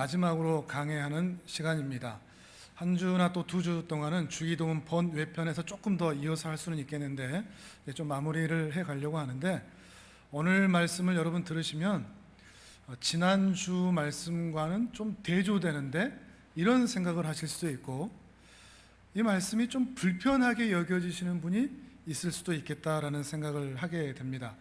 마지막으로 강해하는 시간입니다. 한 주나 또 두 주 동안은 주기도문 본 외편에서 조금 더 이어서 할 수는 있겠는데 좀 마무리를 해 가려고 하는데, 오늘 말씀을 여러분 들으시면 지난주 말씀과는 좀 대조되는데 이런 생각을 하실 수도 있고, 이 말씀이 좀 불편하게 여겨지시는 분이 있을 수도 있겠다라는 생각을 하게 됩니다.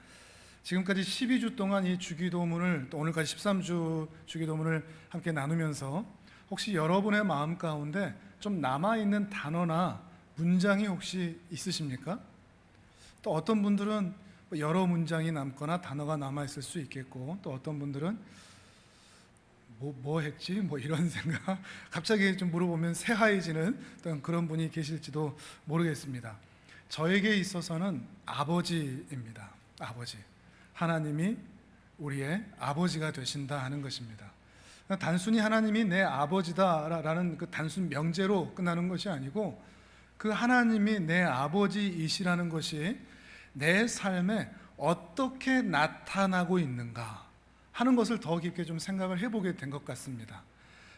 지금까지 12주 동안 이 주기도문을, 또 오늘까지 13주 주기도문을 함께 나누면서 혹시 여러분의 마음 가운데 좀 남아있는 단어나 문장이 혹시 있으십니까? 또 어떤 분들은 여러 문장이 남거나 단어가 남아있을 수 있겠고, 또 어떤 분들은 뭐 했지? 이런 생각, 갑자기 좀 물어보면 새하얘지는 그런 분이 계실지도 모르겠습니다. 저에게 있어서는 아버지입니다. 아버지. 하나님이 우리의 아버지가 되신다 하는 것입니다. 단순히 하나님이 내 아버지다라는 그 단순 명제로 끝나는 것이 아니고, 그 하나님이 내 아버지이시라는 것이 내 삶에 어떻게 나타나고 있는가 하는 것을 더 깊게 좀 생각을 해보게 된 것 같습니다.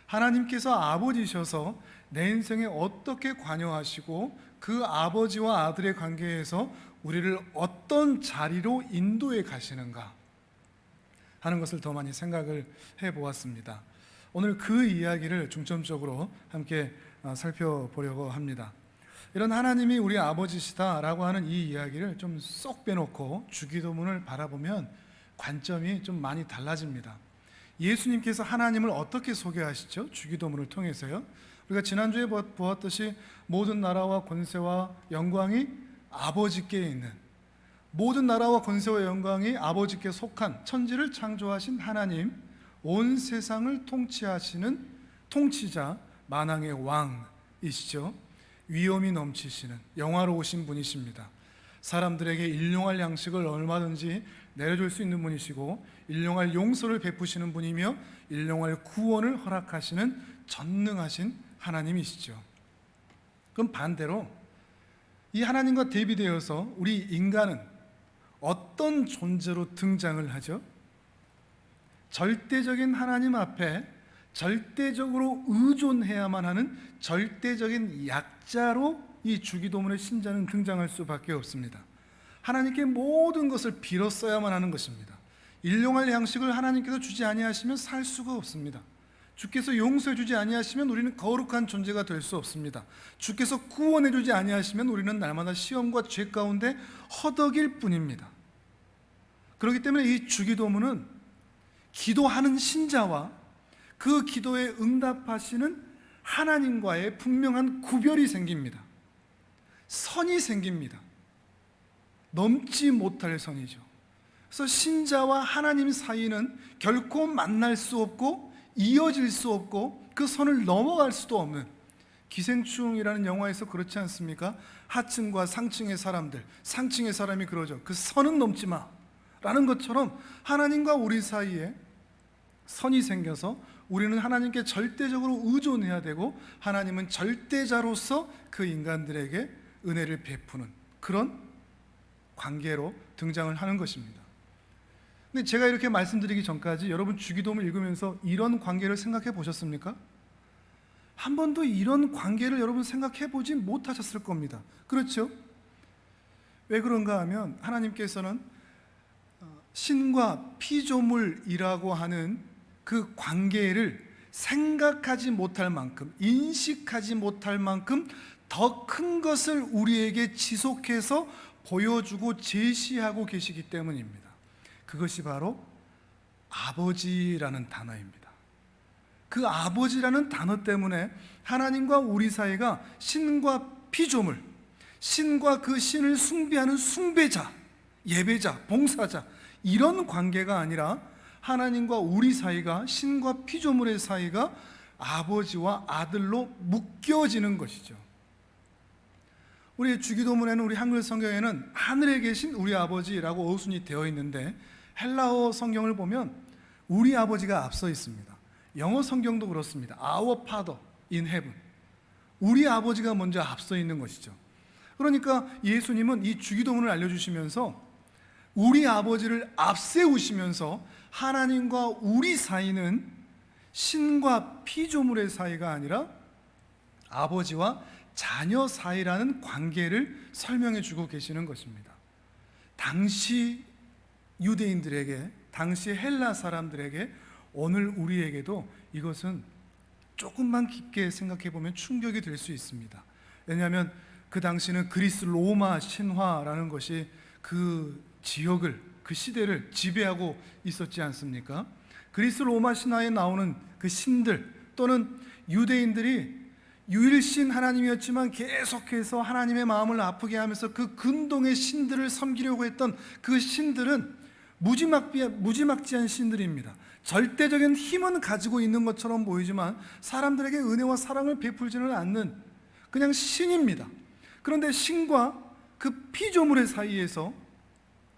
하나님께서 아버지셔서 내 인생에 어떻게 관여하시고, 그 아버지와 아들의 관계에서 우리를 어떤 자리로 인도해 가시는가 하는 것을 더 많이 생각을 해보았습니다. 오늘 그 이야기를 중점적으로 함께 살펴보려고 합니다. 이런 하나님이 우리 아버지시다라고 하는 이 이야기를 좀 쏙 빼놓고 주기도문을 바라보면 관점이 좀 많이 달라집니다. 예수님께서 하나님을 어떻게 소개하시죠? 주기도문을 통해서요. 우리가 지난주에 보았듯이 모든 나라와 권세와 영광이 아버지께 있는, 모든 나라와 권세와 영광이 아버지께 속한 천지를 창조하신 하나님, 온 세상을 통치하시는 통치자, 만왕의 왕이시죠. 위엄이 넘치시는 영화로우신 분이십니다. 사람들에게 일용할 양식을 얼마든지 내려줄 수 있는 분이시고, 일용할 용서를 베푸시는 분이며 일용할 구원을 허락하시는 전능하신 하나님이시죠. 그럼 반대로 이 하나님과 대비되어서 우리 인간은 어떤 존재로 등장을 하죠? 절대적인 하나님 앞에 절대적으로 의존해야만 하는 절대적인 약자로 이 주기도문의 신자는 등장할 수밖에 없습니다. 하나님께 모든 것을 빌었어야만 하는 것입니다. 일용할 양식을 하나님께서 주지 아니하시면 살 수가 없습니다. 주께서 용서해 주지 아니하시면 우리는 거룩한 존재가 될 수 없습니다. 주께서 구원해 주지 아니하시면 우리는 날마다 시험과 죄 가운데 허덕일 뿐입니다. 그렇기 때문에 이 주기도문은 기도하는 신자와 그 기도에 응답하시는 하나님과의 분명한 구별이 생깁니다. 선이 생깁니다. 넘지 못할 선이죠. 그래서 신자와 하나님 사이는 결코 만날 수 없고 이어질 수 없고 그 선을 넘어갈 수도 없는, 기생충이라는 영화에서 그렇지 않습니까? 하층과 상층의 사람들, 상층의 사람이 그러죠. 그 선은 넘지 마 라는 것처럼 하나님과 우리 사이에 선이 생겨서 우리는 하나님께 절대적으로 의존해야 되고, 하나님은 절대자로서 그 인간들에게 은혜를 베푸는 그런 관계로 등장을 하는 것입니다. 근데 제가 이렇게 말씀드리기 전까지 여러분 주기도문 읽으면서 이런 관계를 생각해 보셨습니까? 한 번도 이런 관계를 여러분 생각해 보지 못하셨을 겁니다. 그렇죠? 왜 그런가 하면 하나님께서는 신과 피조물이라고 하는 그 관계를 생각하지 못할 만큼, 인식하지 못할 만큼 더 큰 것을 우리에게 지속해서 보여주고 제시하고 계시기 때문입니다. 그것이 바로 아버지라는 단어입니다. 그 아버지라는 단어 때문에 하나님과 우리 사이가 신과 피조물, 신과 그 신을 숭배하는 숭배자, 예배자, 봉사자, 이런 관계가 아니라 하나님과 우리 사이가, 신과 피조물의 사이가 아버지와 아들로 묶여지는 것이죠. 우리 주기도문에는, 우리 한글 성경에는 하늘에 계신 우리 아버지라고 어순이 되어 있는데, 헬라어 성경을 보면 우리 아버지가 앞서 있습니다. 영어 성경도 그렇습니다. Our Father in Heaven. 우리 아버지가 먼저 앞서 있는 것이죠. 그러니까 예수님은 이 주기도문을 알려주시면서 우리 아버지를 앞세우시면서 하나님과 우리 사이는 신과 피조물의 사이가 아니라 아버지와 자녀 사이라는 관계를 설명해 주고 계시는 것입니다. 당시 유대인들에게, 당시 헬라 사람들에게, 오늘 우리에게도 이것은 조금만 깊게 생각해 보면 충격이 될 수 있습니다. 왜냐하면 그 당시는 그리스 로마 신화라는 것이 그 지역을, 그 시대를 지배하고 있었지 않습니까? 그리스 로마 신화에 나오는 그 신들, 또는 유대인들이 유일신 하나님이었지만 계속해서 하나님의 마음을 아프게 하면서 그 근동의 신들을 섬기려고 했던 그 신들은 무지막지한 신들입니다. 절대적인 힘은 가지고 있는 것처럼 보이지만 사람들에게 은혜와 사랑을 베풀지는 않는 그냥 신입니다. 그런데 신과 그 피조물의 사이에서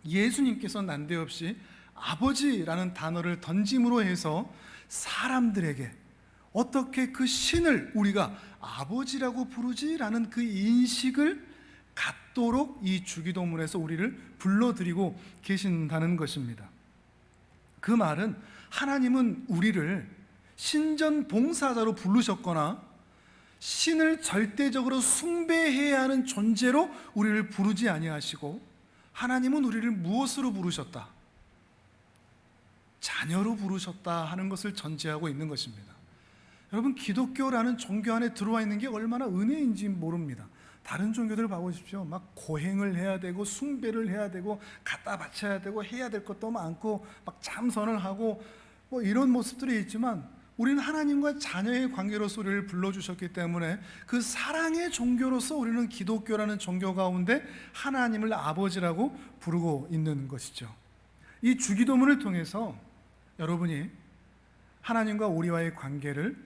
예수님께서 난데없이 아버지라는 단어를 던짐으로 해서 사람들에게 어떻게 그 신을 우리가 아버지라고 부르지라는 그 인식을 갖도록 이 주기도문에서 우리를 불러드리고 계신다는 것입니다. 그 말은 하나님은 우리를 신전봉사자로 부르셨거나 신을 절대적으로 숭배해야 하는 존재로 우리를 부르지 아니하시고, 하나님은 우리를 무엇으로 부르셨다? 자녀로 부르셨다 하는 것을 전제하고 있는 것입니다. 여러분, 기독교라는 종교 안에 들어와 있는 게 얼마나 은혜인지 모릅니다. 다른 종교들 봐보십시오. 막 고행을 해야 되고 숭배를 해야 되고 갖다 바쳐야 되고 해야 될 것도 많고 막 참선을 하고 뭐 이런 모습들이 있지만, 우리는 하나님과 자녀의 관계로서 우리를 불러주셨기 때문에 그 사랑의 종교로서 우리는 기독교라는 종교 가운데 하나님을 아버지라고 부르고 있는 것이죠. 이 주기도문을 통해서 여러분이 하나님과 우리와의 관계를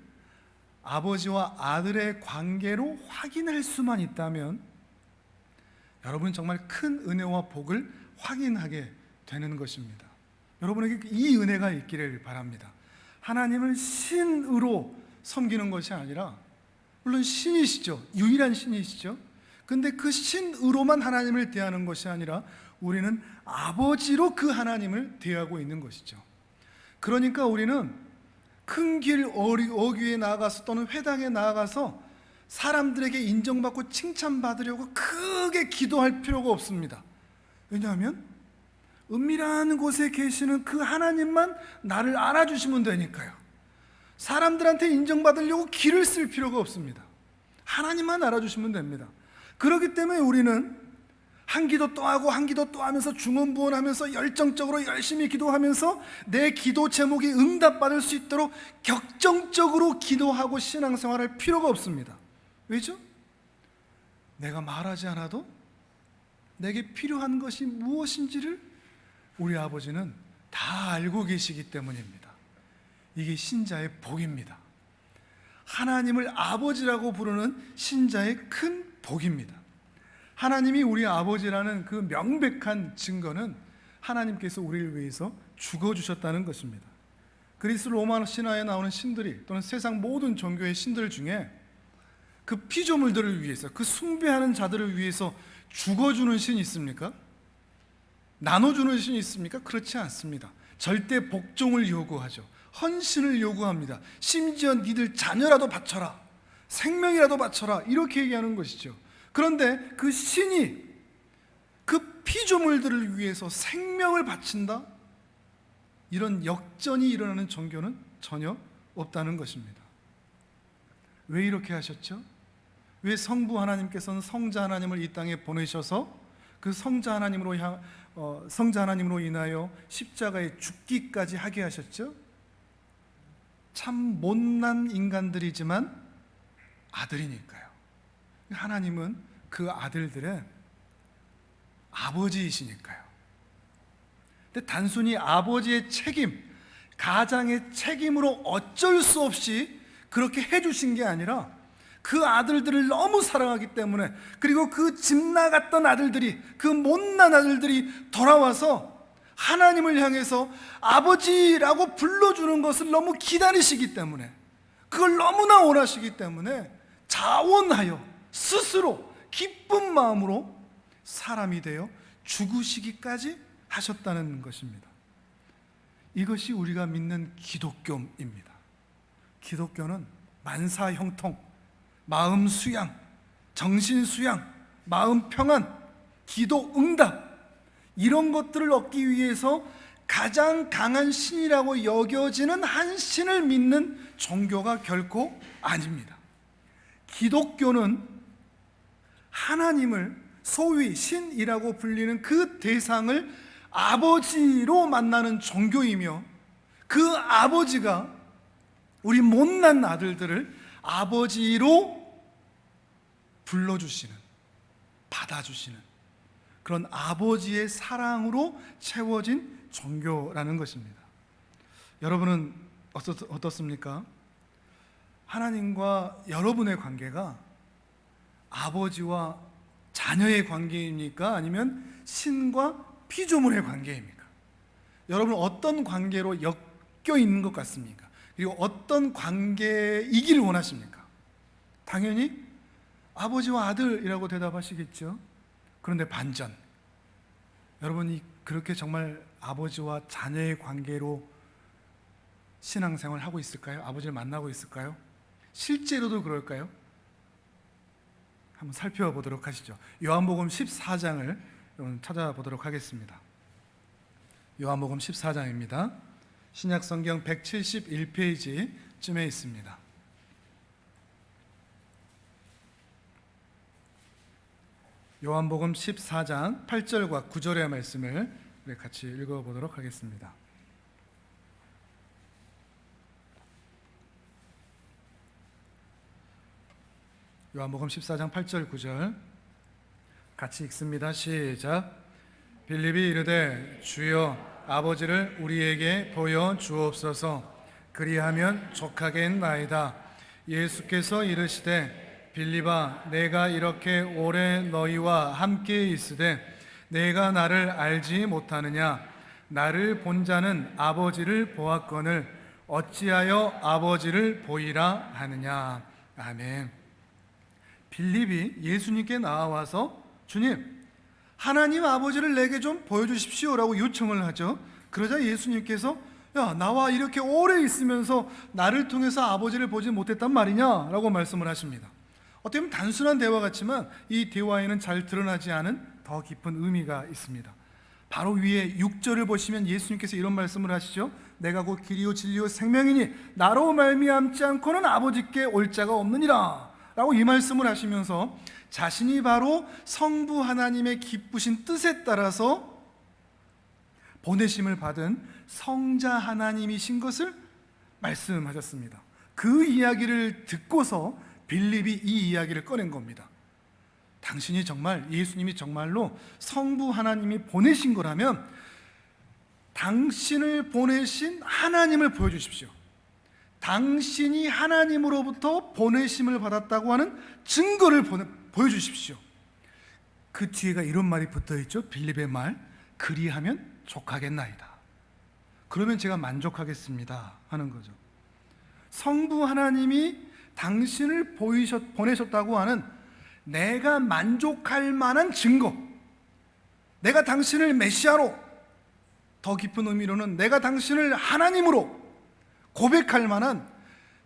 아버지와 아들의 관계로 확인할 수만 있다면 여러분 정말 큰 은혜와 복을 확인하게 되는 것입니다. 여러분에게 이 은혜가 있기를 바랍니다. 하나님을 신으로 섬기는 것이 아니라, 물론 신이시죠. 유일한 신이시죠. 근데 그 신으로만 하나님을 대하는 것이 아니라 우리는 아버지로 그 하나님을 대하고 있는 것이죠. 그러니까 우리는 큰 길 어귀에 나아가서 또는 회당에 나아가서 사람들에게 인정받고 칭찬받으려고 크게 기도할 필요가 없습니다. 왜냐하면 은밀한 곳에 계시는 그 하나님만 나를 알아주시면 되니까요. 사람들한테 인정받으려고 기를 쓸 필요가 없습니다. 하나님만 알아주시면 됩니다. 그렇기 때문에 우리는 한 기도 또 하고 한 기도 또 하면서 중언부언하면서 열정적으로 열심히 기도하면서 내 기도 제목이 응답받을 수 있도록 격정적으로 기도하고 신앙생활할 필요가 없습니다. 왜죠? 내가 말하지 않아도 내게 필요한 것이 무엇인지를 우리 아버지는 다 알고 계시기 때문입니다. 이게 신자의 복입니다. 하나님을 아버지라고 부르는 신자의 큰 복입니다. 하나님이 우리 아버지라는 그 명백한 증거는 하나님께서 우리를 위해서 죽어주셨다는 것입니다. 그리스 로마 신화에 나오는 신들이, 또는 세상 모든 종교의 신들 중에 그 피조물들을 위해서, 그 숭배하는 자들을 위해서 죽어주는 신이 있습니까? 나눠주는 신이 있습니까? 그렇지 않습니다. 절대 복종을 요구하죠. 헌신을 요구합니다. 심지어 니들 자녀라도 바쳐라, 생명이라도 바쳐라, 이렇게 얘기하는 것이죠. 그런데 그 신이 그 피조물들을 위해서 생명을 바친다? 이런 역전이 일어나는 종교는 전혀 없다는 것입니다. 왜 이렇게 하셨죠? 왜 성부 하나님께서는 성자 하나님을 이 땅에 보내셔서 그 성자 하나님으로 인하여 십자가에 죽기까지 하게 하셨죠? 참 못난 인간들이지만 아들이니까요. 하나님은 그 아들들의 아버지이시니까요. 근데 단순히 아버지의 책임, 가장의 책임으로 어쩔 수 없이 그렇게 해주신 게 아니라 그 아들들을 너무 사랑하기 때문에, 그리고 그 집 나갔던 아들들이, 그 못난 아들들이 돌아와서 하나님을 향해서 아버지라고 불러주는 것을 너무 기다리시기 때문에, 그걸 너무나 원하시기 때문에 자원하여 스스로 기쁜 마음으로 사람이 되어 죽으시기까지 하셨다는 것입니다. 이것이 우리가 믿는 기독교입니다. 기독교는 만사 형통, 마음 수양, 정신 수양, 마음 평안, 기도 응답, 이런 것들을 얻기 위해서 가장 강한 신이라고 여겨지는 한 신을 믿는 종교가 결코 아닙니다. 기독교는 하나님을 소위 신이라고 불리는 그 대상을 아버지로 만나는 종교이며, 그 아버지가 우리 못난 아들들을 아버지로 불러주시는, 받아주시는 그런 아버지의 사랑으로 채워진 종교라는 것입니다. 여러분은 어떻습니까? 하나님과 여러분의 관계가 아버지와 자녀의 관계입니까? 아니면 신과 피조물의 관계입니까? 여러분 어떤 관계로 엮여 있는 것 같습니까? 그리고 어떤 관계이길 원하십니까? 당연히 아버지와 아들이라고 대답하시겠죠. 그런데 반전, 여러분이 그렇게 정말 아버지와 자녀의 관계로 신앙생활을 하고 있을까요? 아버지를 만나고 있을까요? 실제로도 그럴까요? 한번 살펴보도록 하시죠. 요한복음 14장을 찾아보도록 하겠습니다. 요한복음 14장입니다. 신약성경 171페이지쯤에 있습니다. 요한복음 14장 8절과 9절의 말씀을 우리 같이 읽어보도록 하겠습니다. 요한복음 14장 8절 9절 같이 읽습니다. 시작. 빌립이 이르되 주여 아버지를 우리에게 보여 주옵소서. 그리하면 족하겠나이다. 예수께서 이르시되 빌립아 내가 이렇게 오래 너희와 함께 있으되 내가 나를 알지 못하느냐? 나를 본 자는 아버지를 보았거늘 어찌하여 아버지를 보이라 하느냐? 아멘. 빌립이 예수님께 나와서 주님, 하나님 아버지를 내게 좀 보여주십시오 라고 요청을 하죠. 그러자 예수님께서 야, 나와 이렇게 오래 있으면서 나를 통해서 아버지를 보지 못했단 말이냐? 라고 말씀을 하십니다. 어떻게 보면 단순한 대화 같지만 이 대화에는 잘 드러나지 않은 더 깊은 의미가 있습니다. 바로 위에 6절을 보시면 예수님께서 이런 말씀을 하시죠. 내가 곧 길이요 진리요 생명이니 나로 말미암지 않고는 아버지께 올 자가 없느니라 라고 이 말씀을 하시면서 자신이 바로 성부 하나님의 기쁘신 뜻에 따라서 보내심을 받은 성자 하나님이신 것을 말씀하셨습니다. 그 이야기를 듣고서 빌립이 이 이야기를 꺼낸 겁니다. 당신이 정말, 예수님이 정말로 성부 하나님이 보내신 거라면 당신을 보내신 하나님을 보여주십시오. 당신이 하나님으로부터 보내심을 받았다고 하는 증거를 보여주십시오. 그 뒤에가 이런 말이 붙어있죠. 빌립의 말, 그리하면 족하겠나이다. 그러면 제가 만족하겠습니다 하는 거죠. 성부 하나님이 당신을 보내셨다고 하는 내가 만족할 만한 증거, 내가 당신을 메시아로, 더 깊은 의미로는 내가 당신을 하나님으로 고백할 만한,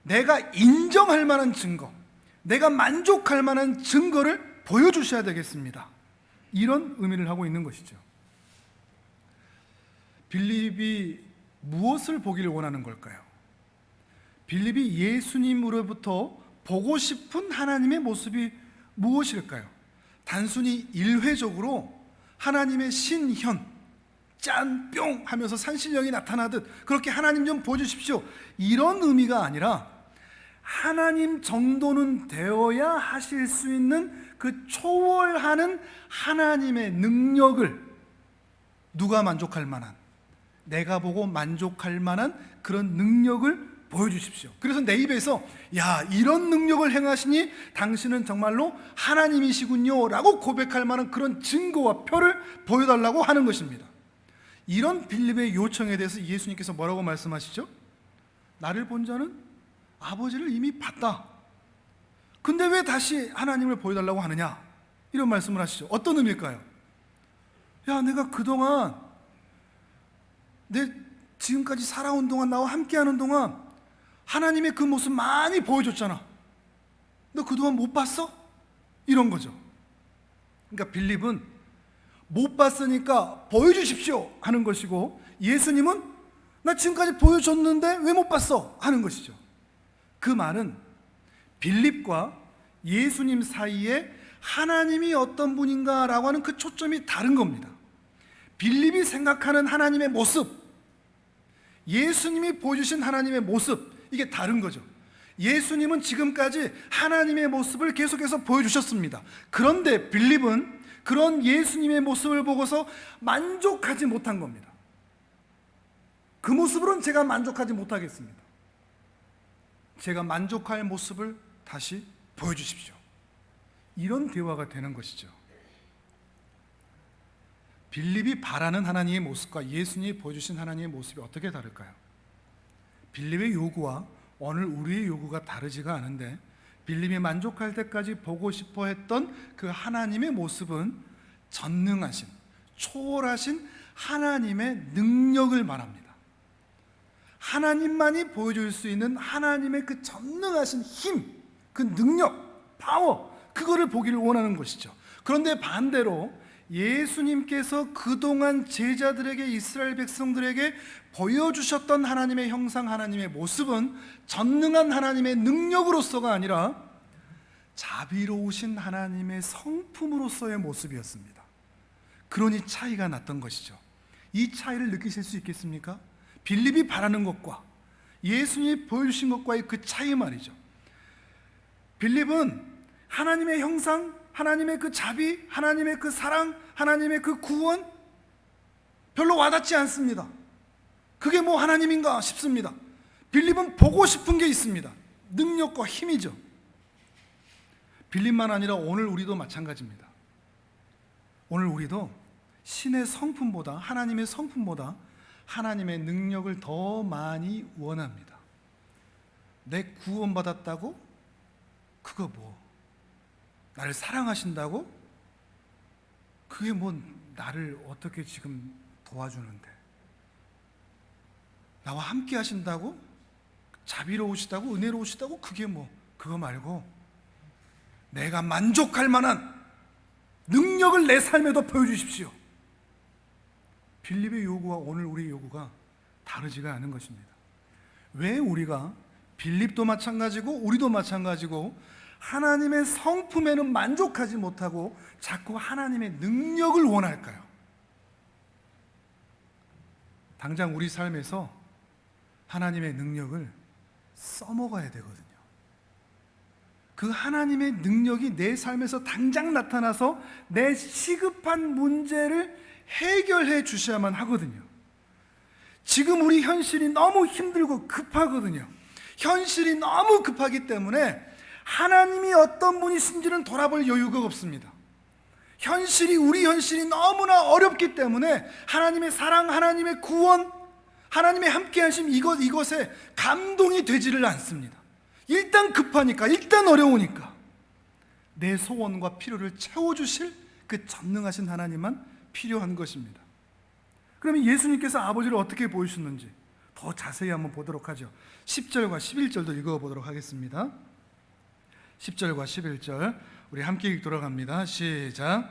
내가 인정할 만한 증거, 내가 만족할 만한 증거를 보여주셔야 되겠습니다. 이런 의미를 하고 있는 것이죠. 빌립이 무엇을 보기를 원하는 걸까요? 빌립이 예수님으로부터 보고 싶은 하나님의 모습이 무엇일까요? 단순히 일회적으로 하나님의 신현, 짠, 뿅 하면서 산신령이 나타나듯 그렇게 하나님 좀 보여주십시오, 이런 의미가 아니라 하나님 정도는 되어야 하실 수 있는 그 초월하는 하나님의 능력을 누가 만족할 만한, 내가 보고 만족할 만한 그런 능력을 보여주십시오. 그래서 내 입에서 야, 이런 능력을 행하시니 당신은 정말로 하나님이시군요 라고 고백할 만한 그런 증거와 표를 보여달라고 하는 것입니다. 이런 빌립의 요청에 대해서 예수님께서 뭐라고 말씀하시죠? 나를 본 자는 아버지를 이미 봤다. 근데 왜 다시 하나님을 보여달라고 하느냐? 이런 말씀을 하시죠. 어떤 의미일까요? 야, 내가 그동안 지금까지 살아온 동안, 나와 함께하는 동안 하나님의 그 모습 많이 보여줬잖아. 너 그동안 못 봤어? 이런 거죠. 그러니까 빌립은 못 봤으니까 보여주십시오 하는 것이고, 예수님은 나 지금까지 보여줬는데 왜 못 봤어? 하는 것이죠. 그 말은 빌립과 예수님 사이에 하나님이 어떤 분인가 라고 하는 그 초점이 다른 겁니다. 빌립이 생각하는 하나님의 모습, 예수님이 보여주신 하나님의 모습, 이게 다른 거죠. 예수님은 지금까지 하나님의 모습을 계속해서 보여주셨습니다. 그런데 빌립은 그런 예수님의 모습을 보고서 만족하지 못한 겁니다. 그 모습으로는 제가 만족하지 못하겠습니다. 제가 만족할 모습을 다시 보여주십시오. 이런 대화가 되는 것이죠. 빌립이 바라는 하나님의 모습과 예수님이 보여주신 하나님의 모습이 어떻게 다를까요? 빌립의 요구와 오늘 우리의 요구가 다르지가 않은데, 빌립이 만족할 때까지 보고 싶어 했던 그 하나님의 모습은 전능하신, 초월하신 하나님의 능력을 말합니다. 하나님만이 보여줄 수 있는 하나님의 그 전능하신 힘, 그 능력, 파워, 그거를 보기를 원하는 것이죠. 그런데 반대로 예수님께서 그동안 제자들에게, 이스라엘 백성들에게 보여주셨던 하나님의 형상, 하나님의 모습은 전능한 하나님의 능력으로서가 아니라 자비로우신 하나님의 성품으로서의 모습이었습니다. 그러니 차이가 났던 것이죠. 이 차이를 느끼실 수 있겠습니까? 빌립이 바라는 것과 예수님이 보여주신 것과의 그 차이 말이죠. 빌립은 하나님의 형상, 하나님의 그 자비, 하나님의 그 사랑, 하나님의 그 구원 별로 와닿지 않습니다. 그게 뭐 하나님인가 싶습니다. 빌립은 보고 싶은 게 있습니다. 능력과 힘이죠. 빌립만 아니라 오늘 우리도 마찬가지입니다. 오늘 우리도 신의 성품보다, 하나님의 성품보다 하나님의 능력을 더 많이 원합니다. 내 구원받았다고? 그거 뭐? 나를 사랑하신다고? 그게 뭐 나를 어떻게 지금 도와주는데? 나와 함께 하신다고? 자비로우시다고? 은혜로우시다고? 그게 뭐? 그거 말고 내가 만족할 만한 능력을 내 삶에도 보여주십시오. 빌립의 요구와 오늘 우리의 요구가 다르지가 않은 것입니다. 왜 우리가 빌립도 마찬가지고 우리도 마찬가지고 하나님의 성품에는 만족하지 못하고 자꾸 하나님의 능력을 원할까요? 당장 우리 삶에서 하나님의 능력을 써먹어야 되거든요. 그 하나님의 능력이 내 삶에서 당장 나타나서 내 시급한 문제를 해결해 주셔야만 하거든요. 지금 우리 현실이 너무 힘들고 급하거든요. 현실이 너무 급하기 때문에 하나님이 어떤 분이신지는 돌아볼 여유가 없습니다. 우리 현실이 너무나 어렵기 때문에 하나님의 사랑, 하나님의 구원, 하나님의 함께하심, 이것에 감동이 되지를 않습니다. 일단 급하니까, 일단 어려우니까 내 소원과 필요를 채워주실 그 전능하신 하나님만 필요한 것입니다. 그러면 예수님께서 아버지를 어떻게 보여주셨는지 더 자세히 한번 보도록 하죠. 10절과 11절도 읽어보도록 하겠습니다. 10절과 11절 우리 함께 읽도록 합니다. 시작.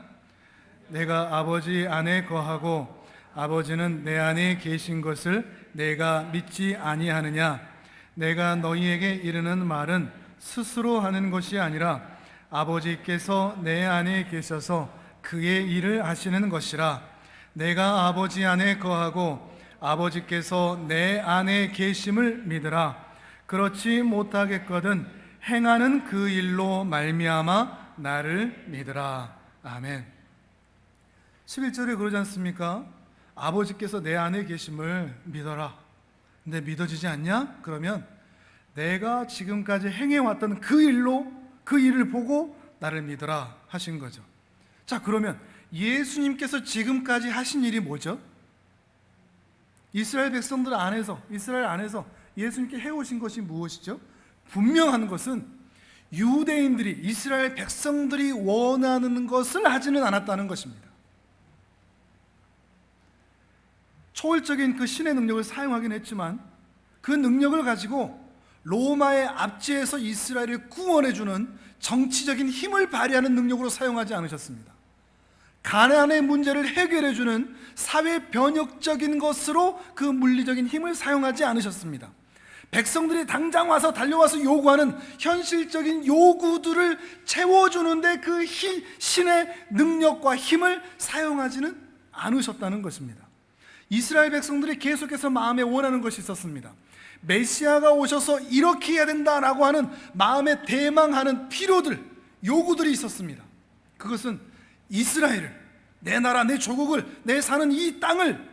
내가 아버지 안에 거하고 아버지는 내 안에 계신 것을 내가 믿지 아니하느냐? 내가 너희에게 이르는 말은 스스로 하는 것이 아니라 아버지께서 내 안에 계셔서 그의 일을 하시는 것이라. 내가 아버지 안에 거하고 아버지께서 내 안에 계심을 믿으라. 그렇지 못하겠거든 행하는 그 일로 말미암아 나를 믿으라. 아멘. 11절에 그러지 않습니까? 아버지께서 내 안에 계심을 믿어라. 근데 믿어지지 않냐? 그러면 내가 지금까지 행해왔던 그 일을 보고 나를 믿어라 하신 거죠. 자, 그러면 예수님께서 지금까지 하신 일이 뭐죠? 이스라엘 안에서 예수님께 해오신 것이 무엇이죠? 분명한 것은 유대인들이, 이스라엘 백성들이 원하는 것을 하지는 않았다는 것입니다. 초월적인 그 신의 능력을 사용하긴 했지만 그 능력을 가지고 로마의 압제에서 이스라엘을 구원해주는 정치적인 힘을 발휘하는 능력으로 사용하지 않으셨습니다. 가나안의 문제를 해결해주는 사회 변혁적인 것으로 그 물리적인 힘을 사용하지 않으셨습니다. 백성들이 당장 와서 달려와서 요구하는 현실적인 요구들을 채워주는데 그 신의 능력과 힘을 사용하지는 않으셨다는 것입니다. 이스라엘 백성들이 계속해서 마음에 원하는 것이 있었습니다. 메시아가 오셔서 이렇게 해야 된다라고 하는 마음에 대망하는 필요들, 요구들이 있었습니다. 그것은 이스라엘을, 내 나라, 내 조국을, 내 사는 이 땅을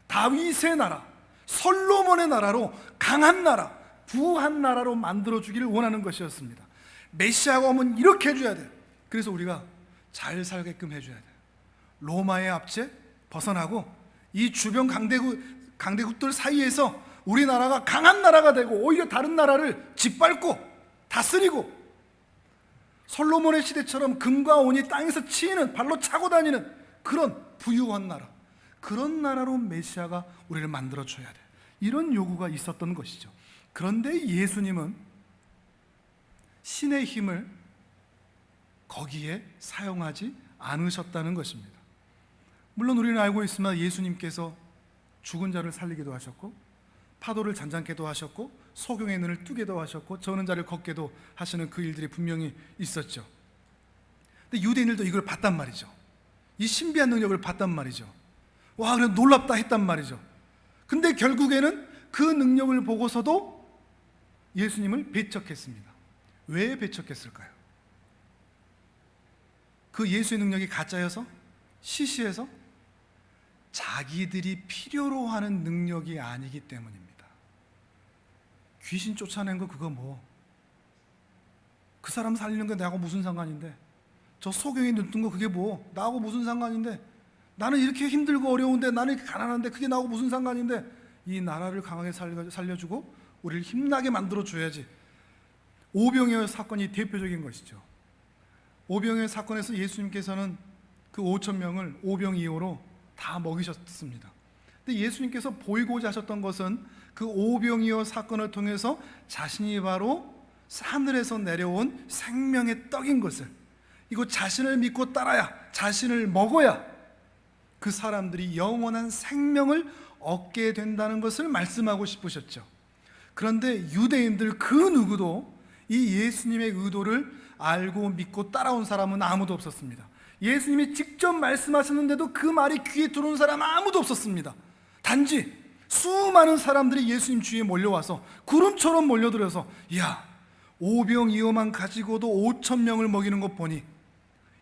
다윗의 나라, 솔로몬의 나라로, 강한 나라, 부한 나라로 만들어주기를 원하는 것이었습니다. 메시아가 오면 이렇게 해줘야 돼. 그래서 우리가 잘 살게끔 해줘야 돼. 로마의 압제 벗어나고 이 주변 강대국들 사이에서 우리나라가 강한 나라가 되고 오히려 다른 나라를 짓밟고 다스리고 솔로몬의 시대처럼 금과 온이 땅에서 치이는, 발로 차고 다니는 그런 부유한 나라, 그런 나라로 메시아가 우리를 만들어줘야 돼. 이런 요구가 있었던 것이죠. 그런데 예수님은 신의 힘을 거기에 사용하지 않으셨다는 것입니다. 물론 우리는 알고 있으면 예수님께서 죽은 자를 살리기도 하셨고 파도를 잔잔케도 하셨고 소경의 눈을 뜨게도 하셨고 저는 자를 걷게도 하시는 그 일들이 분명히 있었죠. 근데 유대인들도 이걸 봤단 말이죠. 이 신비한 능력을 봤단 말이죠. 와, 그래 놀랍다 했단 말이죠. 근데 결국에는 그 능력을 보고서도 예수님을 배척했습니다. 왜 배척했을까요? 그 예수의 능력이 가짜여서? 시시해서? 자기들이 필요로 하는 능력이 아니기 때문입니다. 귀신 쫓아낸 거 그거 뭐, 그 사람 살리는 게 나하고 무슨 상관인데, 저 소경이 눈 뜬 거 그게 뭐, 나하고 무슨 상관인데, 나는 이렇게 힘들고 어려운데, 나는 이렇게 가난한데 그게 나하고 무슨 상관인데, 이 나라를 강하게 살려주고 우리를 힘나게 만들어줘야지. 오병이어 사건이 대표적인 것이죠. 오병이어 사건에서 예수님께서는 그 5천 명을 오병이어로 다 먹이셨습니다. 근데 예수님께서 보이고자 하셨던 것은 그 오병이어 사건을 통해서 자신이 바로 하늘에서 내려온 생명의 떡인 것을, 이거 자신을 믿고 따라야, 자신을 먹어야 그 사람들이 영원한 생명을 얻게 된다는 것을 말씀하고 싶으셨죠. 그런데 유대인들 그 누구도 이 예수님의 의도를 알고 믿고 따라온 사람은 아무도 없었습니다. 예수님이 직접 말씀하셨는데도 그 말이 귀에 들어온 사람 아무도 없었습니다. 단지 수많은 사람들이 예수님 주위에 몰려와서 구름처럼 몰려들어서, 야, 오병이어만 가지고도 5천 명을 먹이는 것 보니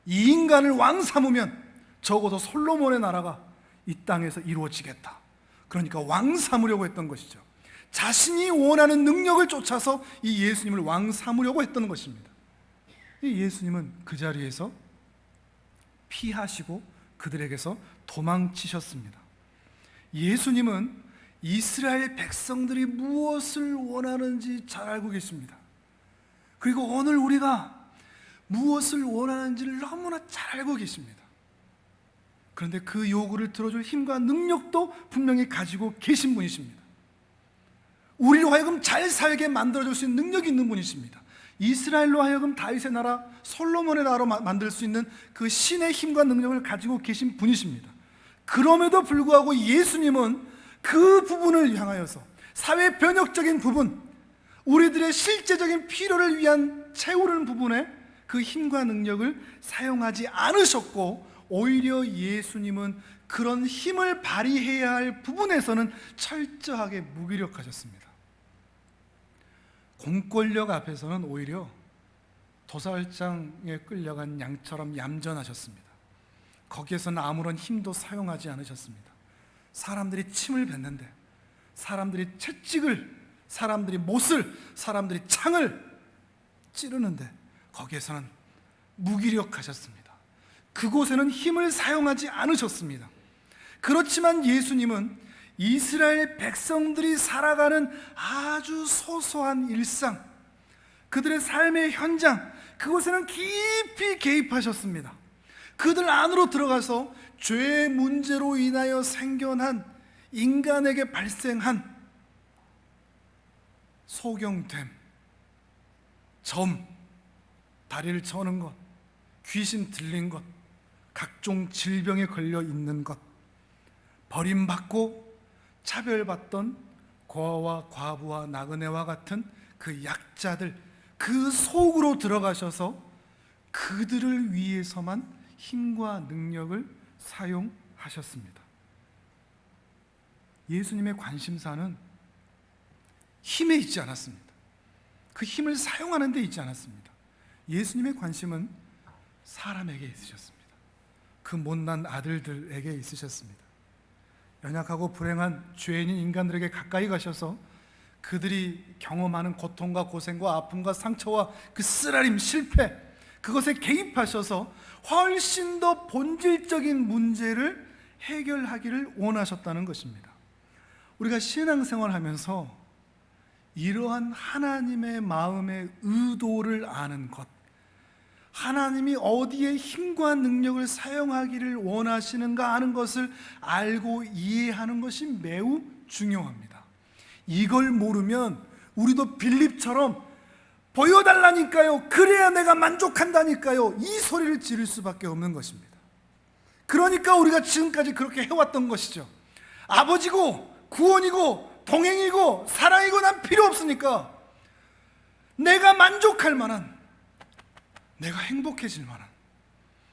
이 인간을 왕 삼으면 적어도 솔로몬의 나라가 이 땅에서 이루어지겠다. 그러니까 왕 삼으려고 했던 것이죠. 자신이 원하는 능력을 쫓아서 이 예수님을 왕 삼으려고 했던 것입니다. 이 예수님은 그 자리에서 피하시고 그들에게서 도망치셨습니다. 예수님은 이스라엘 백성들이 무엇을 원하는지 잘 알고 계십니다. 그리고 오늘 우리가 무엇을 원하는지를 너무나 잘 알고 계십니다. 그런데 그 요구를 들어줄 힘과 능력도 분명히 가지고 계신 분이십니다. 우리로 하여금 잘 살게 만들어줄 수 있는 능력이 있는 분이십니다. 이스라엘로 하여금 다윗의 나라, 솔로몬의 나라로 만들 수 있는 그 신의 힘과 능력을 가지고 계신 분이십니다. 그럼에도 불구하고 예수님은 그 부분을 향하여서 사회 변혁적인 부분, 우리들의 실제적인 필요를 위한 채우는 부분에 그 힘과 능력을 사용하지 않으셨고, 오히려 예수님은 그런 힘을 발휘해야 할 부분에서는 철저하게 무기력하셨습니다. 공권력 앞에서는 오히려 도살장에 끌려간 양처럼 얌전하셨습니다. 거기에서는 아무런 힘도 사용하지 않으셨습니다. 사람들이 침을 뱉는데, 사람들이 채찍을, 사람들이 못을, 사람들이 창을 찌르는데 거기에서는 무기력하셨습니다. 그곳에는 힘을 사용하지 않으셨습니다. 그렇지만 예수님은 이스라엘 백성들이 살아가는 아주 소소한 일상, 그들의 삶의 현장, 그곳에는 깊이 개입하셨습니다. 그들 안으로 들어가서 죄의 문제로 인하여 생겨난, 인간에게 발생한 소경됨, 점, 다리를 저는 것, 귀신 들린 것, 각종 질병에 걸려 있는 것, 버림받고 차별받던 고아와 과부와 나그네와 같은 그 약자들, 그 속으로 들어가셔서 그들을 위해서만 힘과 능력을 사용하셨습니다. 예수님의 관심사는 힘에 있지 않았습니다. 그 힘을 사용하는 데 있지 않았습니다. 예수님의 관심은 사람에게 있으셨습니다. 그 못난 아들들에게 있으셨습니다. 연약하고 불행한 죄인인 인간들에게 가까이 가셔서 그들이 경험하는 고통과 고생과 아픔과 상처와 그 쓰라림, 실패, 그것에 개입하셔서 훨씬 더 본질적인 문제를 해결하기를 원하셨다는 것입니다. 우리가 신앙생활 하면서 이러한 하나님의 마음의 의도를 아는 것, 하나님이 어디에 힘과 능력을 사용하기를 원하시는가 하는 것을 알고 이해하는 것이 매우 중요합니다. 이걸 모르면 우리도 빌립처럼 보여달라니까요, 그래야 내가 만족한다니까요, 이 소리를 지를 수밖에 없는 것입니다. 그러니까 우리가 지금까지 그렇게 해왔던 것이죠. 아버지고 구원이고 동행이고 사랑이고 난 필요 없으니까 내가 만족할 만한, 내가 행복해질 만한,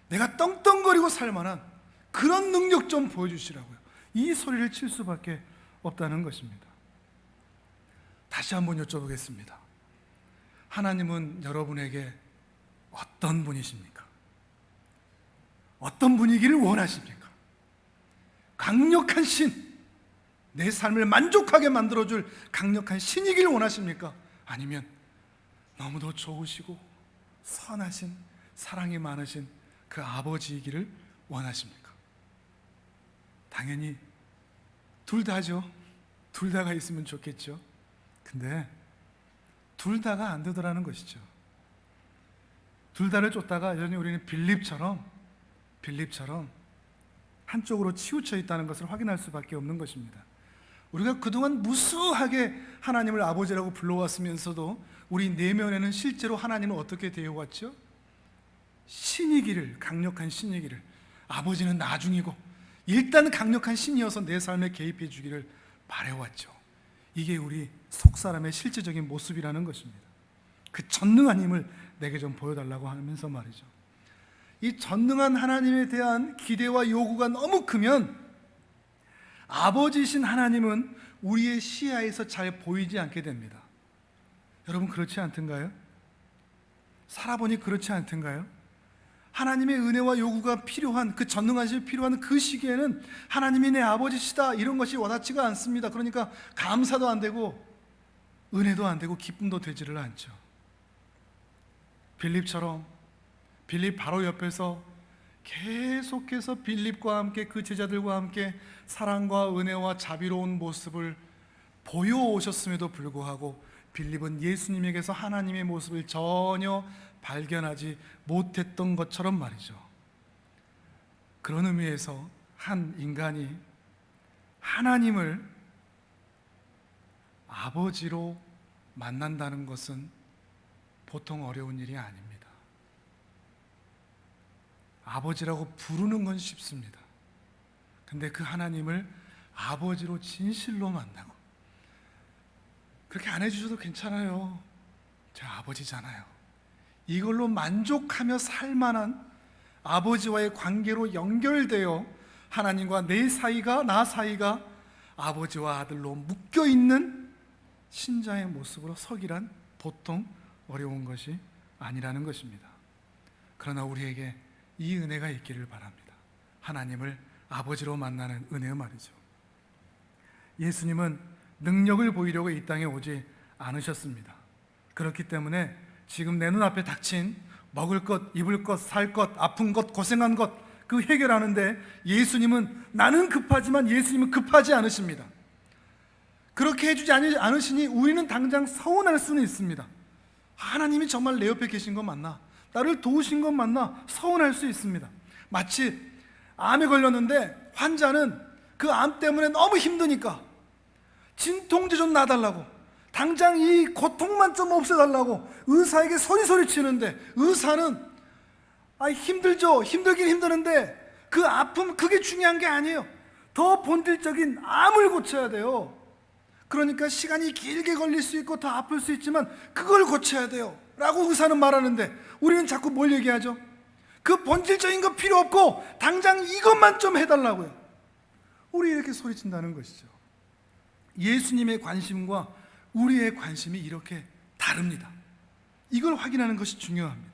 내가 떵떵거리고 살 만한 그런 능력 좀 보여주시라고요. 이 소리를 칠 수밖에 없다는 것입니다. 다시 한번 여쭤보겠습니다. 하나님은 여러분에게 어떤 분이십니까? 어떤 분이기를 원하십니까? 강력한 신, 내 삶을 만족하게 만들어줄 강력한 신이기를 원하십니까? 아니면 너무도 좋으시고 선하신, 사랑이 많으신 그 아버지이기를 원하십니까? 당연히 둘 다죠. 둘 다가 있으면 좋겠죠. 근데 둘 다가 안 되더라는 것이죠. 둘 다를 쫓다가 여전히 우리는 빌립처럼 한쪽으로 치우쳐 있다는 것을 확인할 수밖에 없는 것입니다. 우리가 그동안 무수하게 하나님을 아버지라고 불러왔으면서도 우리 내면에는 실제로 하나님은 어떻게 되어왔죠? 신이기를, 강력한 신이기를, 아버지는 나중이고 일단 강력한 신이어서 내 삶에 개입해 주기를 바래왔죠. 이게 우리 속사람의 실제적인 모습이라는 것입니다. 그 전능한 힘을 내게 좀 보여달라고 하면서 말이죠. 이 전능한 하나님에 대한 기대와 요구가 너무 크면 아버지이신 하나님은 우리의 시야에서 잘 보이지 않게 됩니다. 여러분 그렇지 않던가요? 살아보니 그렇지 않던가요? 하나님의 은혜와 요구가 필요한, 그 전능하심이 필요한 그 시기에는 하나님이 내 아버지시다 이런 것이 와닿지가 않습니다. 그러니까 감사도 안 되고 은혜도 안 되고 기쁨도 되지를 않죠. 빌립처럼 빌립 바로 옆에서 계속해서 빌립과 함께 그 제자들과 함께 사랑과 은혜와 자비로운 모습을 보여오셨음에도 불구하고 빌립은 예수님에게서 하나님의 모습을 전혀 발견하지 못했던 것처럼 말이죠. 그런 의미에서 한 인간이 하나님을 아버지로 만난다는 것은 보통 어려운 일이 아닙니다. 아버지라고 부르는 건 쉽습니다. 근데 그 하나님을 아버지로 진실로 만나고, 그렇게 안 해주셔도 괜찮아요, 제 아버지잖아요, 이걸로 만족하며 살만한 아버지와의 관계로 연결되어 하나님과 내 사이가, 나 사이가 아버지와 아들로 묶여있는 신자의 모습으로 서기란 보통 어려운 것이 아니라는 것입니다. 그러나 우리에게 이 은혜가 있기를 바랍니다. 하나님을 아버지로 만나는 은혜 말이죠. 예수님은 능력을 보이려고 이 땅에 오지 않으셨습니다. 그렇기 때문에 지금 내 눈앞에 닥친 먹을 것, 입을 것, 살 것, 아픈 것, 고생한 것, 그 해결하는데 예수님은, 나는 급하지만 예수님은 급하지 않으십니다. 그렇게 해주지 않으시니 우리는 당장 서운할 수는 있습니다. 하나님이 정말 내 옆에 계신 것 맞나? 나를 도우신 것 맞나? 서운할 수 있습니다. 마치 암에 걸렸는데 환자는 그 암 때문에 너무 힘드니까 진통제 좀 놔달라고 당장 이 고통만 좀 없애달라고 의사에게 소리치는데 의사는 힘들죠. 힘들긴 힘드는데 그 아픔, 그게 중요한 게 아니에요. 더 본질적인 암을 고쳐야 돼요. 그러니까 시간이 길게 걸릴 수 있고 더 아플 수 있지만 그걸 고쳐야 돼요 라고 의사는 말하는데 우리는 자꾸 뭘 얘기하죠? 그 본질적인 거 필요 없고 당장 이것만 좀 해달라고요. 우리 이렇게 소리친다는 것이죠. 예수님의 관심과 우리의 관심이 이렇게 다릅니다. 이걸 확인하는 것이 중요합니다.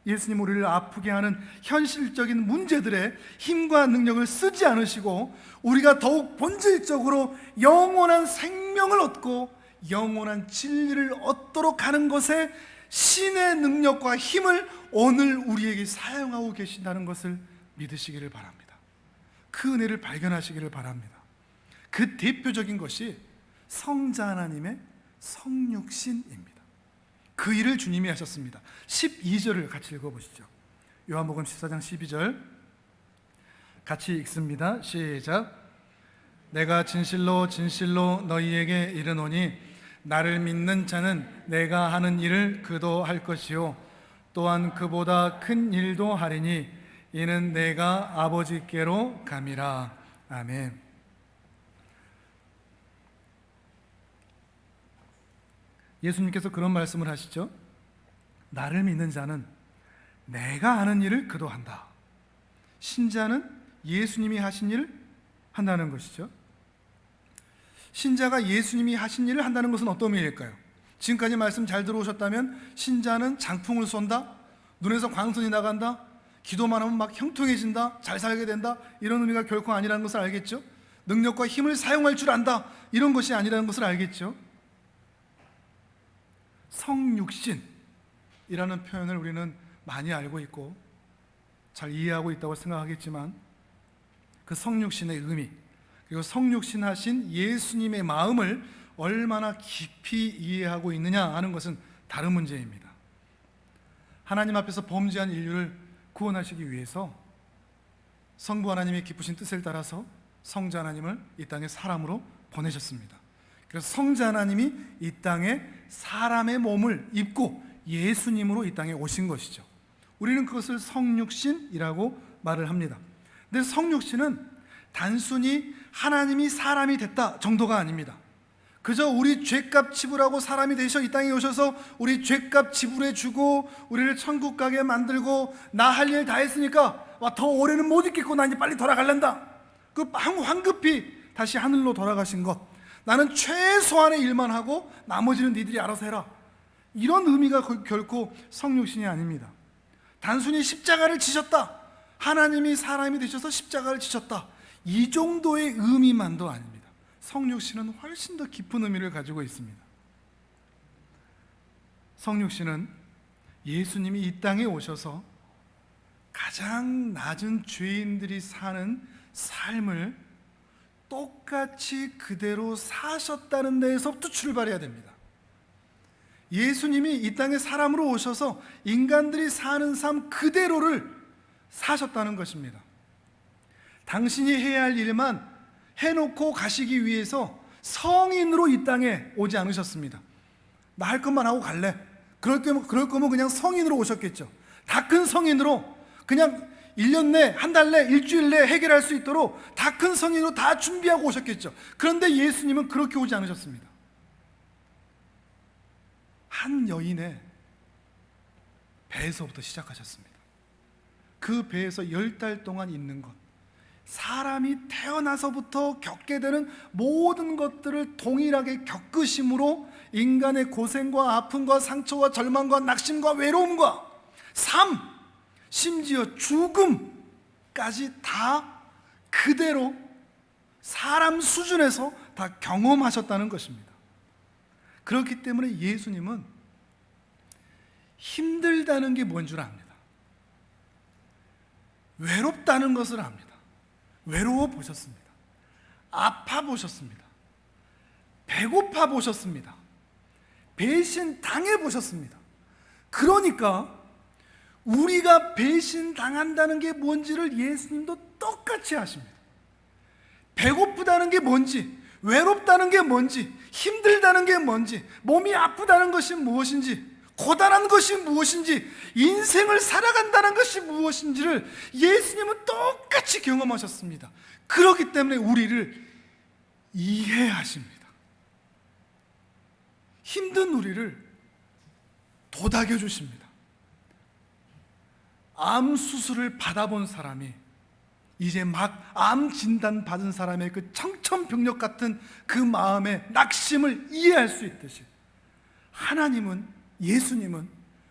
예수님 우리를 아프게 하는 현실적인 문제들에 힘과 능력을 쓰지 않으시고 우리가 더욱 본질적으로 영원한 생명을 얻고 영원한 진리를 얻도록 하는 것에 신의 능력과 힘을 오늘 우리에게 사용하고 계신다는 것을 믿으시기를 바랍니다. 그 은혜를 발견하시기를 바랍니다. 그 대표적인 것이 성자 하나님의 성육신입니다. 그 일을 주님이 하셨습니다. 12절을 같이 읽어보시죠. 요한복음 14장 12절 같이 읽습니다. 시작. 내가 진실로 진실로 너희에게 이르노니 나를 믿는 자는 내가 하는 일을 그도 할 것이요 또한 그보다 큰 일도 하리니 이는 내가 아버지께로 감이라. 아멘. 예수님께서 그런 말씀을 하시죠. 나를 믿는 자는 내가 하는 일을 그도 한다. 신자는 예수님이 하신 일을 한다는 것이죠. 신자가 예수님이 하신 일을 한다는 것은 어떤 의미일까요? 지금까지 말씀 잘 들어오셨다면 신자는 장풍을 쏜다, 눈에서 광선이 나간다, 기도만 하면 막 형통해진다, 잘 살게 된다, 이런 의미가 결코 아니라는 것을 알겠죠? 능력과 힘을 사용할 줄 안다, 이런 것이 아니라는 것을 알겠죠? 성육신이라는 표현을 우리는 많이 알고 있고 잘 이해하고 있다고 생각하겠지만 그 성육신의 의미, 그리고 성육신 하신 예수님의 마음을 얼마나 깊이 이해하고 있느냐 하는 것은 다른 문제입니다. 하나님 앞에서 범죄한 인류를 구원하시기 위해서 성부 하나님의 기쁘신 뜻을 따라서 성자 하나님을 이 땅에 사람으로 보내셨습니다. 그래서 성자 하나님이 이 땅에 사람의 몸을 입고 예수님으로 이 땅에 오신 것이죠. 우리는 그것을 성육신이라고 말을 합니다. 근데 성육신은 단순히 하나님이 사람이 됐다 정도가 아닙니다. 그저 우리 죄값 지불하고 사람이 되셔 이 땅에 오셔서 우리 죄값 지불해 주고 우리를 천국 가게 만들고 나 할 일 다 했으니까 더 오래는 못 있겠고 나 이제 빨리 돌아갈란다. 그 황급히 다시 하늘로 돌아가신 것, 나는 최소한의 일만 하고 나머지는 니들이 알아서 해라, 이런 의미가 결코 성육신이 아닙니다. 단순히 십자가를 지셨다, 하나님이 사람이 되셔서 십자가를 지셨다, 이 정도의 의미만도 아닙니다. 성육신은 훨씬 더 깊은 의미를 가지고 있습니다. 성육신은 예수님이 이 땅에 오셔서 가장 낮은 죄인들이 사는 삶을 똑같이 그대로 사셨다는 데에서부터 출발해야 됩니다. 예수님이 이 땅에 사람으로 오셔서 인간들이 사는 삶 그대로를 사셨다는 것입니다. 당신이 해야 할 일만 해놓고 가시기 위해서 성인으로 이 땅에 오지 않으셨습니다. 나 할 것만 하고 갈래? 그럴 거면 그냥 성인으로 오셨겠죠. 다 큰 성인으로 그냥 1년 내, 한 달 내, 일주일 내 해결할 수 있도록 다 큰 성인으로 다 준비하고 오셨겠죠. 그런데 예수님은 그렇게 오지 않으셨습니다. 한 여인의 배에서부터 시작하셨습니다. 그 배에서 10달 동안 있는 것, 사람이 태어나서부터 겪게 되는 모든 것들을 동일하게 겪으심으로 인간의 고생과 아픔과 상처와 절망과 낙심과 외로움과 삶, 심지어 죽음까지 다 그대로 사람 수준에서 다 경험하셨다는 것입니다. 그렇기 때문에 예수님은 힘들다는 게 뭔 줄 압니다. 외롭다는 것을 압니다. 외로워 보셨습니다. 아파 보셨습니다. 배고파 보셨습니다. 배신 당해 보셨습니다. 그러니까 우리가 배신 당한다는 게 뭔지를 예수님도 똑같이 아십니다. 배고프다는 게 뭔지, 외롭다는 게 뭔지, 힘들다는 게 뭔지, 몸이 아프다는 것이 무엇인지, 고단한 것이 무엇인지, 인생을 살아간다는 것이 무엇인지를 예수님은 똑같이 경험하셨습니다. 그렇기 때문에 우리를 이해하십니다. 힘든 우리를 도닥여 주십니다. 암 수술을 받아본 사람이 이제 막 암 진단 받은 사람의 그 청천벽력 같은 그 마음의 낙심을 이해할 수 있듯이, 하나님은, 예수님은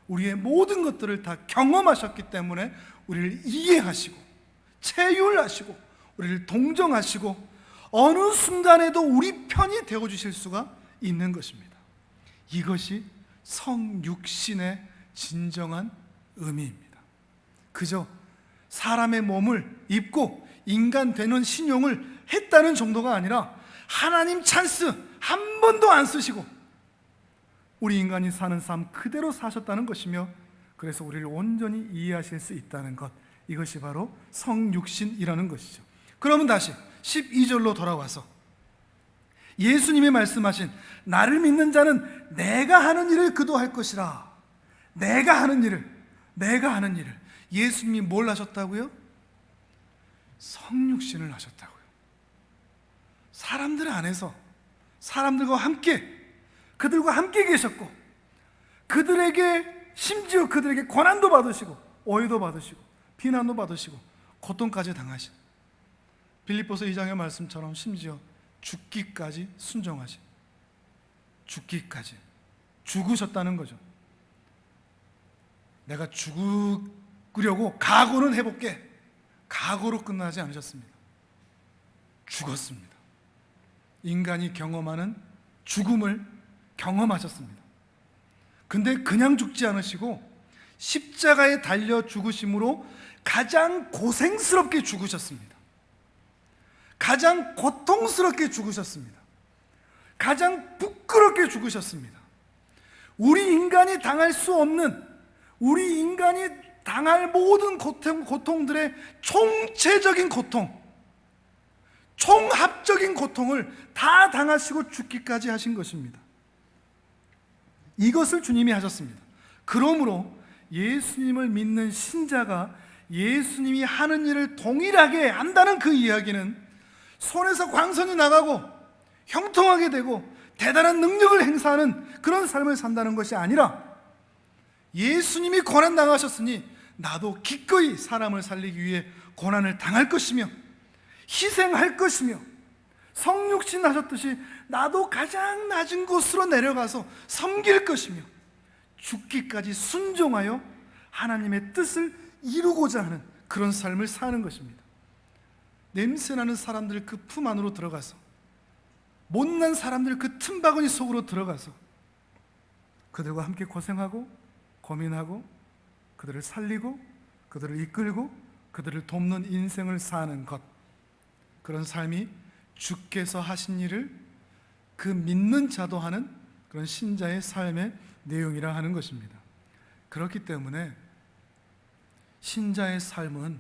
우리의 모든 것들을 다 경험하셨기 때문에 우리를 이해하시고 체휼하시고 우리를 동정하시고 어느 순간에도 우리 편이 되어주실 수가 있는 것입니다. 이것이 성육신의 진정한 의미입니다. 그저 사람의 몸을 입고 인간 되는 신용을 했다는 정도가 아니라 하나님 찬스 한 번도 안 쓰시고 우리 인간이 사는 삶 그대로 사셨다는 것이며, 그래서 우리를 온전히 이해하실 수 있다는 것, 이것이 바로 성육신이라는 것이죠. 그러면 다시 12절로 돌아와서 예수님이 말씀하신 나를 믿는 자는 내가 하는 일을 그도 할 것이라. 내가 하는 일을 예수님이 뭘 하셨다고요? 성육신을 하셨다고요. 사람들 안에서 사람들과 함께, 그들과 함께 계셨고, 그들에게 심지어 그들에게 고난도 받으시고 오해도 받으시고 비난도 받으시고 고통까지 당하신, 빌립보서 2장의 말씀처럼 심지어 죽기까지 순종하신, 죽기까지 죽으셨다는 거죠. 내가 죽으려고 각오는 해볼게, 각오로 끝나지 않으셨습니다. 죽었습니다. 인간이 경험하는 죽음을 경험하셨습니다. 근데 그냥 죽지 않으시고 십자가에 달려 죽으심으로 가장 고생스럽게 죽으셨습니다. 가장 고통스럽게 죽으셨습니다. 가장 부끄럽게 죽으셨습니다. 우리 인간이 당할 수 없는, 우리 인간이 당할 모든 고통들의 총체적인 고통, 총합적인 고통을 다 당하시고 죽기까지 하신 것입니다. 이것을 주님이 하셨습니다. 그러므로 예수님을 믿는 신자가 예수님이 하는 일을 동일하게 한다는 그 이야기는 손에서 광선이 나가고 형통하게 되고 대단한 능력을 행사하는 그런 삶을 산다는 것이 아니라, 예수님이 고난 당하셨으니 나도 기꺼이 사람을 살리기 위해 고난을 당할 것이며 희생할 것이며, 성육신 하셨듯이 나도 가장 낮은 곳으로 내려가서 섬길 것이며 죽기까지 순종하여 하나님의 뜻을 이루고자 하는 그런 삶을 사는 것입니다. 냄새나는 사람들 그 품 안으로 들어가서, 못난 사람들 그 틈바구니 속으로 들어가서 그들과 함께 고생하고 고민하고 그들을 살리고 그들을 이끌고 그들을 돕는 인생을 사는 것, 그런 삶이 주께서 하신 일을 그 믿는 자도 하는 그런 신자의 삶의 내용이라 하는 것입니다. 그렇기 때문에 신자의 삶은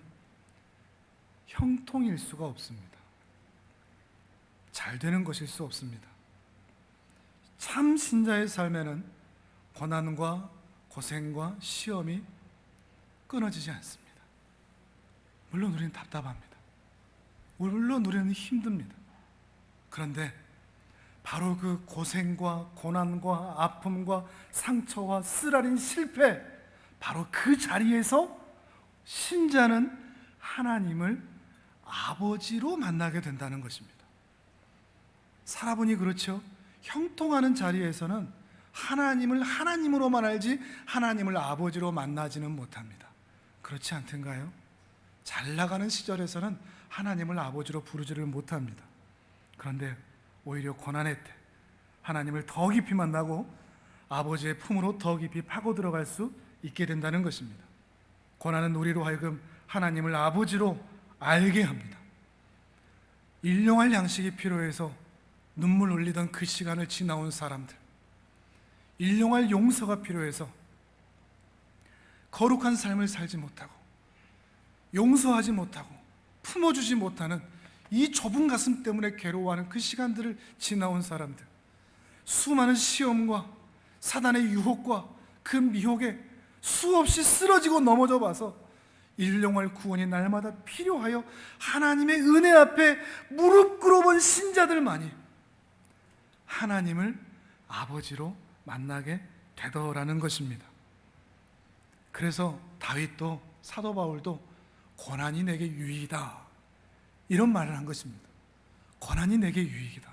형통일 수가 없습니다. 잘 되는 것일 수 없습니다. 참 신자의 삶에는 고난과 고생과 시험이 끊어지지 않습니다. 물론 우리는 답답합니다. 물론 우리는 힘듭니다. 그런데 바로 그 고생과 고난과 아픔과 상처와 쓰라린 실패, 바로 그 자리에서 신자는 하나님을 아버지로 만나게 된다는 것입니다. 살아보니 그렇죠. 형통하는 자리에서는 하나님을 하나님으로만 알지 하나님을 아버지로 만나지는 못합니다. 그렇지 않던가요? 잘 나가는 시절에서는 하나님을 아버지로 부르지를 못합니다. 그런데 오히려 고난의 때 하나님을 더 깊이 만나고 아버지의 품으로 더 깊이 파고 들어갈 수 있게 된다는 것입니다. 고난은 우리로 하여금 하나님을 아버지로 알게 합니다. 일용할 양식이 필요해서 눈물 흘리던 그 시간을 지나온 사람들, 일용할 용서가 필요해서 거룩한 삶을 살지 못하고 용서하지 못하고 품어주지 못하는 이 좁은 가슴 때문에 괴로워하는 그 시간들을 지나온 사람들, 수많은 시험과 사단의 유혹과 그 미혹에 수없이 쓰러지고 넘어져 봐서 일용할 구원이 날마다 필요하여 하나님의 은혜 앞에 무릎 꿇어본 신자들만이 하나님을 아버지로 만나게 되더라는 것입니다. 그래서 다윗도 사도 바울도 고난이 내게 유익이다, 이런 말을 한 것입니다. 고난이 내게 유익이다.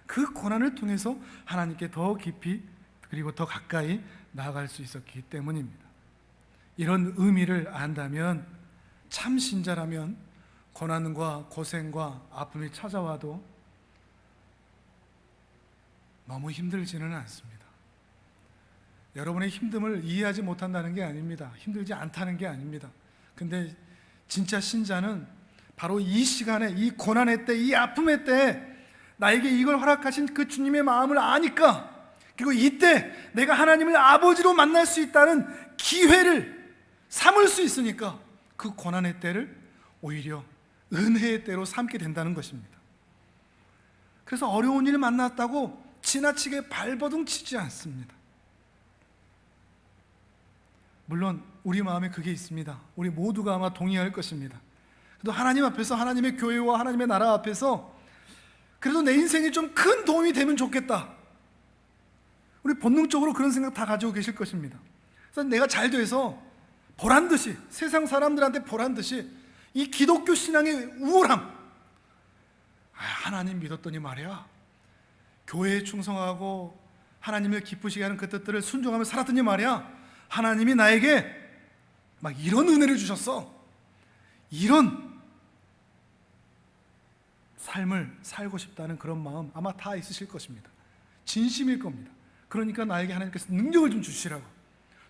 그 고난을 통해서 하나님께 더 깊이 그리고 더 가까이 나아갈 수 있었기 때문입니다. 이런 의미를 안다면, 참 신자라면 고난과 고생과 아픔이 찾아와도 너무 힘들지는 않습니다. 여러분의 힘듦을 이해하지 못한다는 게 아닙니다. 힘들지 않다는 게 아닙니다. 근데 진짜 신자는 바로 이 시간에, 이 고난의 때, 이 아픔의 때 나에게 이걸 허락하신 그 주님의 마음을 아니까, 그리고 이때 내가 하나님을 아버지로 만날 수 있다는 기회를 삼을 수 있으니까 그 고난의 때를 오히려 은혜의 때로 삼게 된다는 것입니다. 그래서 어려운 일 만났다고 지나치게 발버둥 치지 않습니다. 물론 우리 마음에 그게 있습니다. 우리 모두가 아마 동의할 것입니다. 그래도 하나님 앞에서, 하나님의 교회와 하나님의 나라 앞에서 그래도 내 인생이 좀 큰 도움이 되면 좋겠다, 우리 본능적으로 그런 생각 다 가지고 계실 것입니다. 그래서 내가 잘 돼서 보란듯이, 세상 사람들한테 보란듯이 이 기독교 신앙의 우월함, 하나님 믿었더니 말이야, 교회에 충성하고 하나님을 기쁘시게 하는 그 뜻들을 순종하며 살았더니 말이야, 하나님이 나에게 막 이런 은혜를 주셨어, 이런 삶을 살고 싶다는 그런 마음 아마 다 있으실 것입니다. 진심일 겁니다. 그러니까 나에게 하나님께서 능력을 좀 주시라고,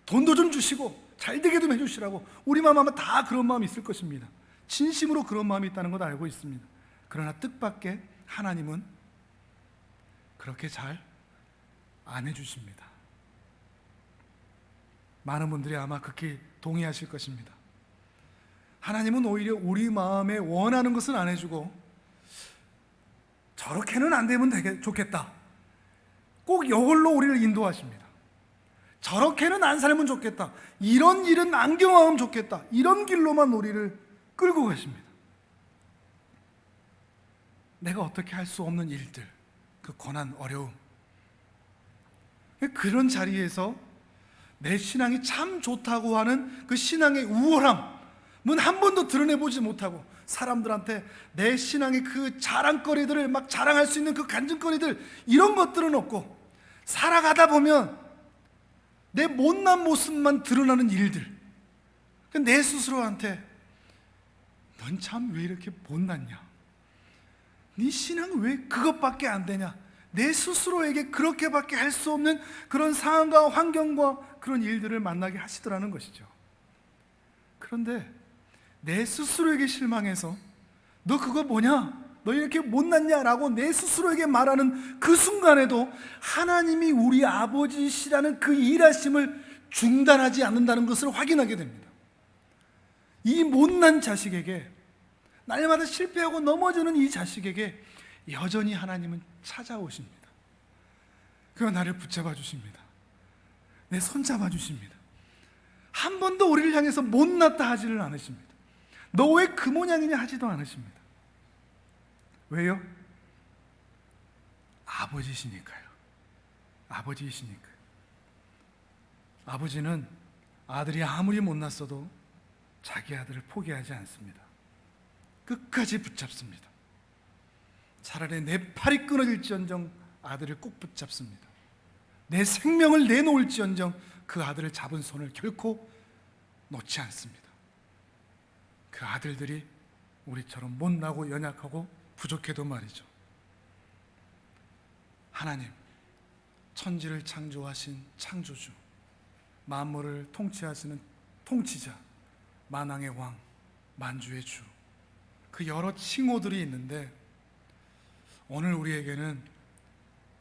돈도 좀 주시고 잘되게 좀 해주시라고, 우리 마음 아마 다 그런 마음이 있을 것입니다. 진심으로 그런 마음이 있다는 것 알고 있습니다. 그러나 뜻밖의 하나님은 그렇게 잘 안 해주십니다. 많은 분들이 아마 극히 동의하실 것입니다. 하나님은 오히려 우리 마음에 원하는 것은 안 해주고, 저렇게는 안 되면 되게 좋겠다, 꼭 이걸로 우리를 인도하십니다. 저렇게는 안 살면 좋겠다, 이런 일은 안 경험하면 좋겠다, 이런 길로만 우리를 끌고 가십니다. 내가 어떻게 할 수 없는 일들, 그 고난, 어려움, 그런 자리에서 내 신앙이 참 좋다고 하는 그 신앙의 우월함은 한 번도 드러내보지 못하고, 사람들한테 내 신앙의 그 자랑거리들을 막 자랑할 수 있는 그 간증거리들, 이런 것들은 없고, 살아가다 보면 내 못난 모습만 드러나는 일들, 내 스스로한테 넌 참 왜 이렇게 못났냐, 네 신앙은 왜 그것밖에 안 되냐, 내 스스로에게 그렇게밖에 할 수 없는 그런 상황과 환경과 그런 일들을 만나게 하시더라는 것이죠. 그런데 내 스스로에게 실망해서 너 그거 뭐냐, 너 이렇게 못났냐 라고 내 스스로에게 말하는 그 순간에도 하나님이 우리 아버지시라는 그 일하심을 중단하지 않는다는 것을 확인하게 됩니다. 이 못난 자식에게, 날마다 실패하고 넘어지는 이 자식에게 여전히 하나님은 찾아오십니다. 그가 나를 붙잡아 주십니다. 내 손 잡아 주십니다. 한 번도 우리를 향해서 못났다 하지를 않으십니다. 너 왜 그 모양이냐 하지도 않으십니다. 왜요? 아버지시니까요. 아버지이시니까요. 아버지는 아들이 아무리 못났어도 자기 아들을 포기하지 않습니다. 끝까지 붙잡습니다. 차라리 내 팔이 끊어질지언정 아들을 꼭 붙잡습니다. 내 생명을 내놓을지언정 그 아들을 잡은 손을 결코 놓지 않습니다. 그 아들들이 우리처럼 못나고 연약하고 부족해도 말이죠. 하나님, 천지를 창조하신 창조주, 만물을 통치하시는 통치자, 만왕의 왕, 만주의 주, 그 여러 칭호들이 있는데 오늘 우리에게는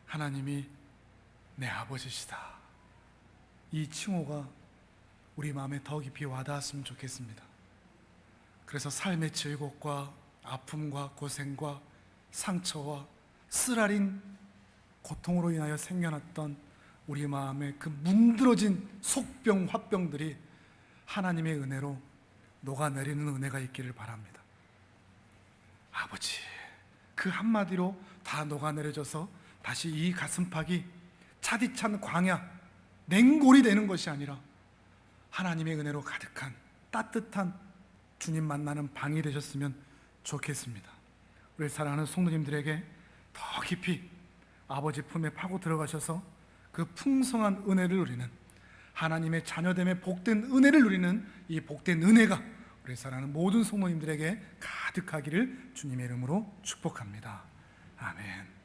하나님이 내 아버지시다, 이 칭호가 우리 마음에 더 깊이 와닿았으면 좋겠습니다. 그래서 삶의 즐겁과 아픔과 고생과 상처와 쓰라린 고통으로 인하여 생겨났던 우리 마음의 그 문드러진 속병, 화병들이 하나님의 은혜로 녹아내리는 은혜가 있기를 바랍니다. 아버지, 그 한마디로 다 녹아내려져서 다시 이 가슴팍이 차디찬 광야, 냉골이 되는 것이 아니라 하나님의 은혜로 가득한 따뜻한 주님 만나는 방이 되셨으면 좋겠습니다. 우리 사랑하는 성도님들에게 더 깊이 아버지 품에 파고 들어가셔서 그 풍성한 은혜를 누리는, 하나님의 자녀됨의 복된 은혜를 누리는 이 복된 은혜가 우리 사랑하는 모든 성도님들에게 가득하기를 주님의 이름으로 축복합니다. 아멘.